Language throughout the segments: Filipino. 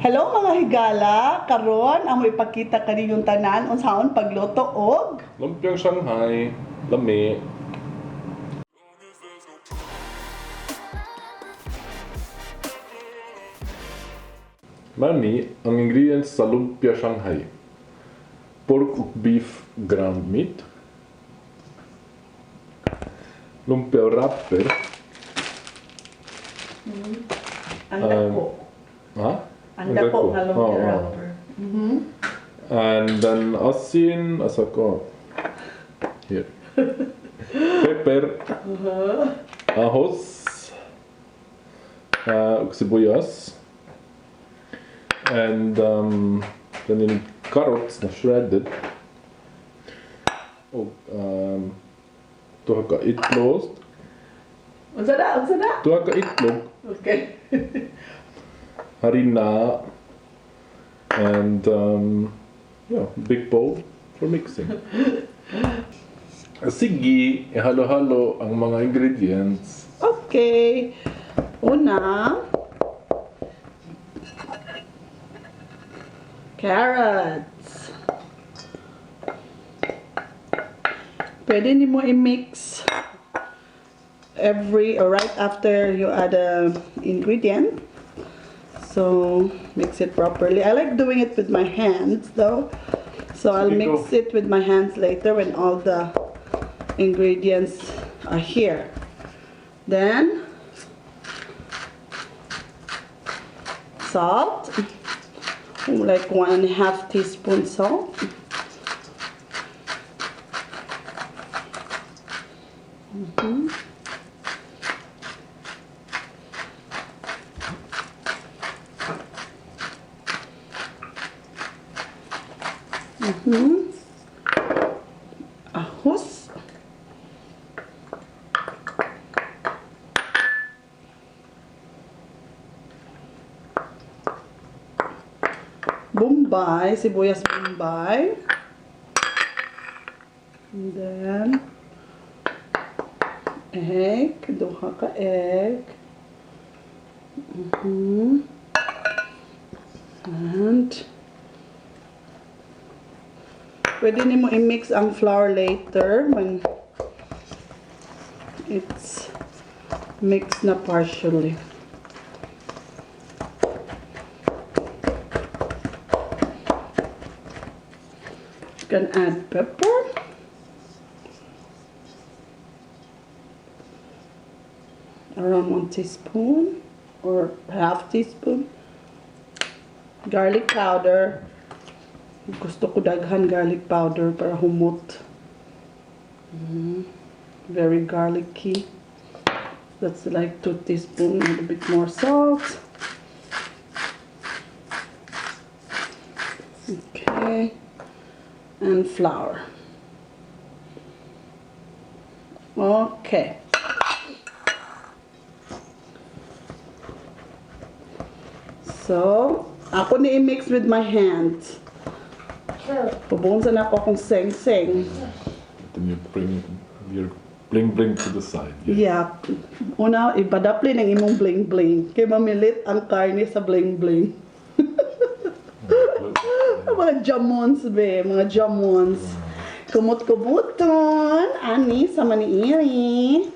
Hello mga higala, karon amo ipakita kaninyong tanan unsaon pagluto og Lumpia Shanghai, lami. Mani, ang ingredients sa Lumpia Shanghai. Pork or beef ground meat. Lumpia wrapper. ang dako. Ha? Ang dako nga lumpia Oo. wrapper. And then asin, asako. Here. Pepper. Ahos. Sibuyas. And then yung carrots na shredded. Oh, tuha ka itlog. Unsa da? Tuha ka itlog. Okay. Harina. And yeah, big bowl for mixing. Sige, ihalo-halo ang mga ingredients. Okay. Una, carrots. Pwede nimo i-mix right after you add a ingredient. So mix it properly. I like doing it with my hands though. So I'll mix it with my hands later when all the ingredients are here. Then salt, like 1.5 teaspoon salt. Ahos. Bombay, sibuyas bombay. And then egg, duha ka egg. And pwede nimo i-mix ang flour later when it's mixed na partially. You can add pepper. Around 1 teaspoon or half teaspoon. Garlic powder. Gusto ko daghan garlic powder para humot. Very garlicky. That's like 2 teaspoons, a little bit more salt. Okay. And flour. Okay. So, ako ni i-mix with my hands. Pabunsa na ako akong seng-seng. Then you bring your bling-bling to the side. Yeah. Una, ipadapli ng imong bling-bling. Kaya mamilit ang karne sa bling-bling. Mga jamons, be. Mga jamons. Kumot-kumuton. Ani, sa maniiri.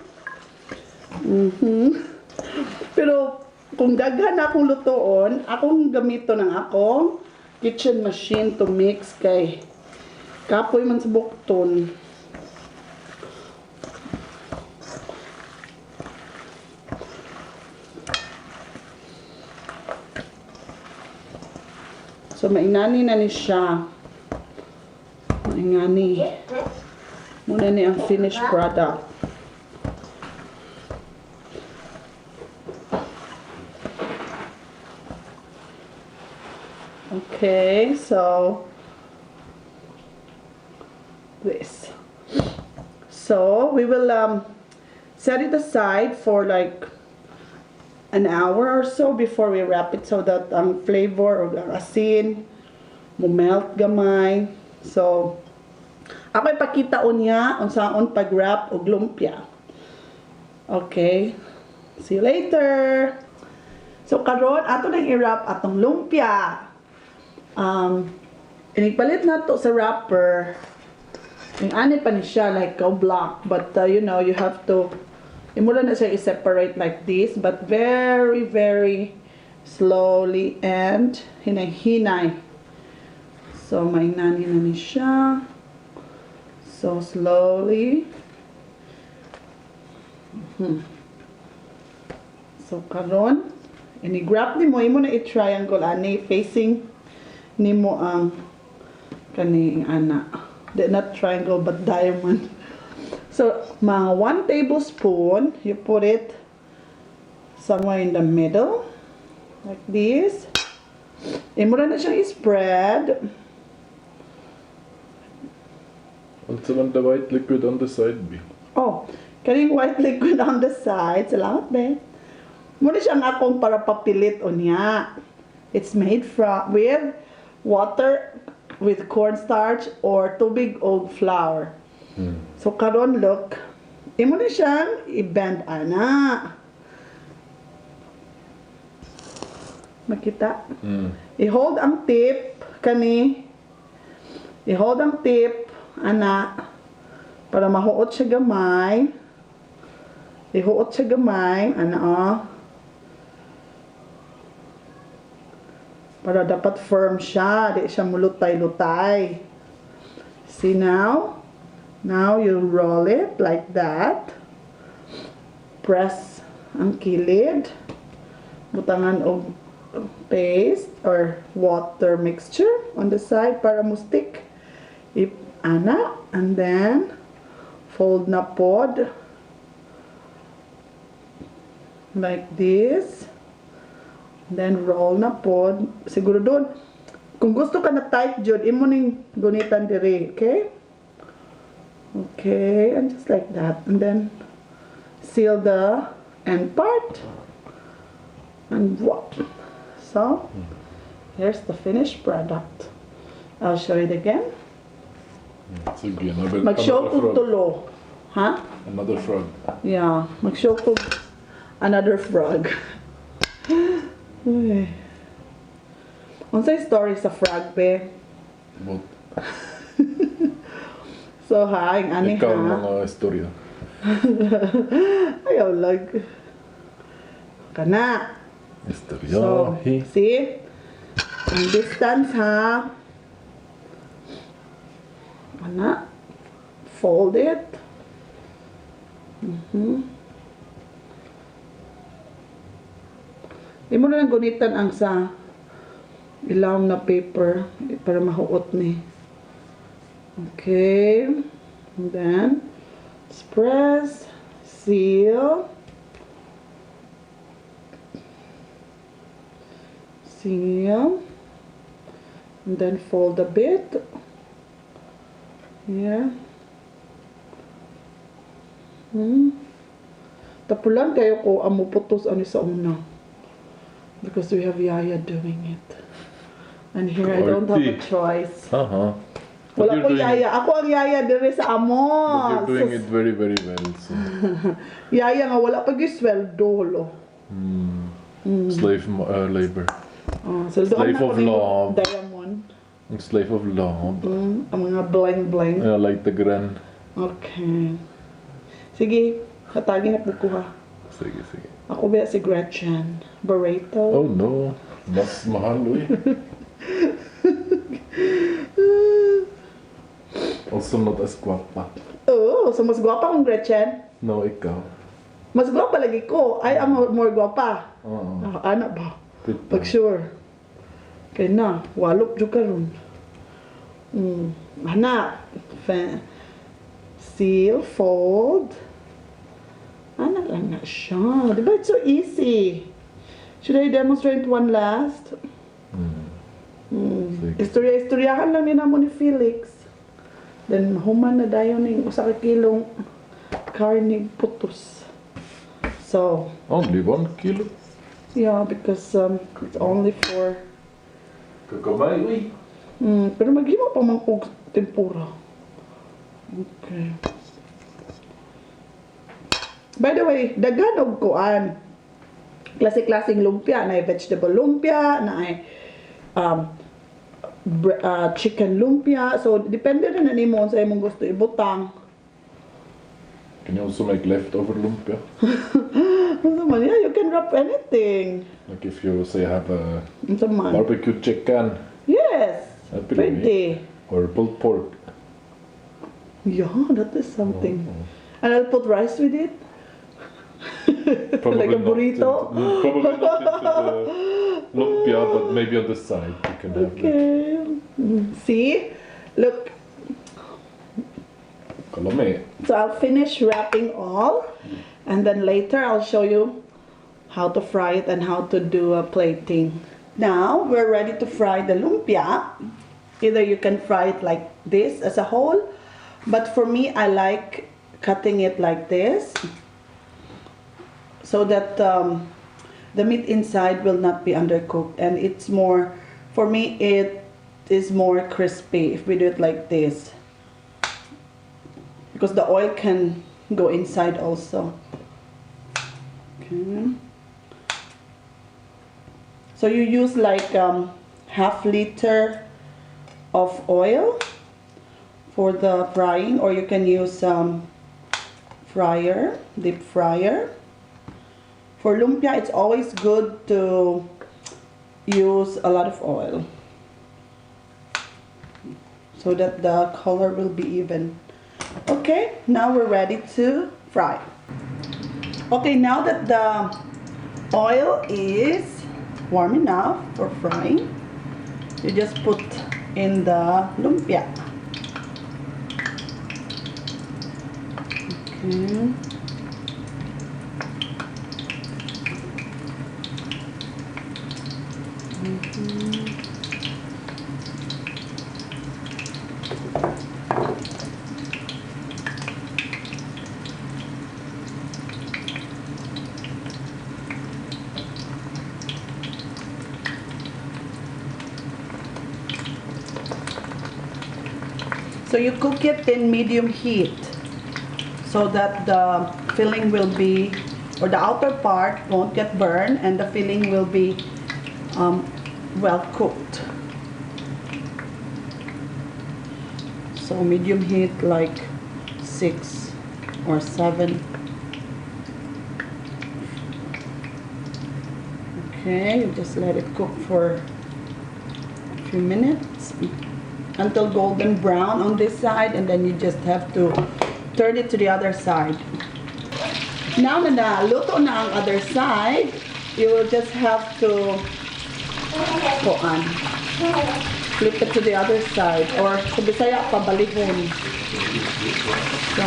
Pero, kung daghan akong lutoon, akong gamito ng akong kitchen machine to mix kay kapoy man sa bukton. So mainani na ni siya. Maingani. Muna ni ang finished product. Okay, so this. So we will set it aside for like an hour or so before we wrap it so that ang flavor or ang asin mo melt gamay. So ako ipakita unya unsaon pag-wrap og lumpia. Okay. See you later. So karon ato nang i-wrap atong lumpia. Inipalit na to sa wrapper. Yung ani pa ni siya like a block, but you know, you have to imula na siya i-separate like this, but very very slowly and hinay-hinay. So may nani na ni siya. So slowly. So karon ini-grab ni mo imo na i-triangle ani facing nimo ang kaning ana. Not triangle but diamond. So mga 1 tablespoon, you put it somewhere in the middle like this. Imo na siyang i-spread. Also when the white liquid on the side be. Oh, kaning white liquid on the side. Salamat, be. Muna siyang akong para papilit unya. It's made with water with cornstarch or tubig o flour. So karon look, imo na siyang i-bend ana. Makita? I-hold ang tip kani. I-hold ang tip ana para mahuot siya gamay. Ihuot siya gamay ana oh. Para dapat firm siya, di siya mulutay-lutay. See now? Now you roll it like that. Press ang kilid. Butangan og paste or water mixture on the side para mo stick. Ana, and then fold na pod like this. Then roll na pod. Siguro doon. Kung gusto ka na tight jud, imo ning gunitan diri, okay? Okay, and just like that. And then seal the end part. And what? So, here's the finished product. I'll show it again. Sige, Mag-show another kong frog. tulo. Ha? Another frog. Yeah, mag-show kong another frog. Uy. Unsay story sa frog, be? But, So, ha, yung ani ikaw ang ha. mga istorya. Ayaw lag. Kana. Istorya. So, see? Ang distance ha. Kana. Fold it. Di mo na lang gunitan ang sa ilaw na paper para mahuot ni. Okay. And then, press, seal, seal, and then fold a bit. Yeah. Tapulan kayo ko amo putos ani sa una. Because we have Yaya doing it. And here I don't have a choice. Uh-huh. Wala ko Yaya. Ako ang Yaya dire sa amo. But you're doing it very, very well. So. Yaya nga wala pag sweldo lo. Slave labor. Sweldo Slave of love. Diamond. Slave of love. Ang mga bling-bling. Yeah, like the grand. Okay. Sige, hatagin na po ha. Sige, sige. Ako ba si Gretchen? Barreto? Oh no. Mas mahal eh. Also not as guapa. Oo, so mas gwapa kong Gretchen. No, ikaw. Mas gwapa lagi ko. Ay, ang more gwapa. Oo. Ana ba? Pita. Pag sure. Kaya na, walop dyan ka ron. Ana. Seal, fold. Ana lang na siya. Diba it's so easy? Should I demonstrate one last? Istorya-istoryahan lang nila mo ni Felix. Then, human na dayon ng usa ka kilong karnig putos. So, Only 1 kilo. yeah, because it's only for... Kakamay, uy. Pero maghimo pa man og tempura. Okay. By the way, daghan og kuan. Klase-klaseng lumpia. Na vegetable lumpia, na chicken lumpia. So, depende rin na nimo sa imong gusto ibutang. Can you also make leftover lumpia? Yeah, you can wrap anything. Like if you say have a Man. barbecue chicken. Yes. That'd be Pretty. Or pulled pork. Yeah, that is something. Oh. And I'll put rice with it. Like a burrito. Probably not into the lumpia, but maybe on the side you can have it. Okay. See? Look. Kalame. So I'll finish wrapping all. And then later I'll show you how to fry it and how to do a plating. Now we're ready to fry the lumpia. Either you can fry it like this as a whole. But for me, I like cutting it like this. So that the meat inside will not be undercooked. And it's more, for me, it is more crispy if we do it like this. Because the oil can go inside also. Okay. So you use like half liter of oil for the frying, or you can use fryer, deep fryer. For lumpia, it's always good to use a lot of oil so that the color will be even. Okay, now we're ready to fry. Okay, now that the oil is warm enough for frying, you just put in the lumpia. Okay. So you cook it in medium heat so that the filling will be, or the outer part won't get burned and the filling will be well cooked. So medium heat, like 6 or 7. Okay, you just let it cook for a few minutes until golden brown on this side, and then you just have to turn it to the other side. Now na naluto na ang other side, you will just have to flip it to the other side, or sa Bisaya, pabalihon. So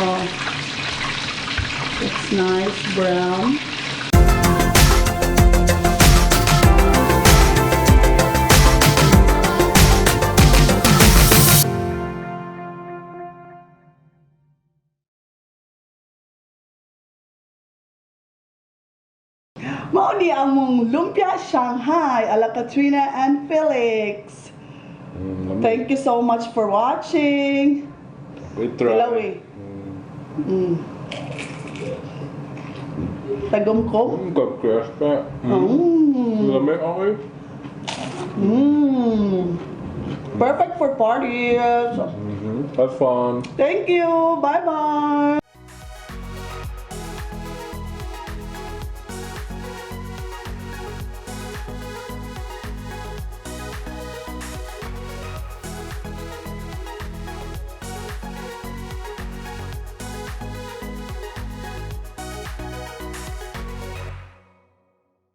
it's nice brown. Mauni among Lumpia Shanghai ala Katrina and Felix. Thank you so much for watching. We try. Ilawi. Tagumkom. Gagkasta. Lame okay. Perfect for parties. Have fun. Thank you. Bye bye.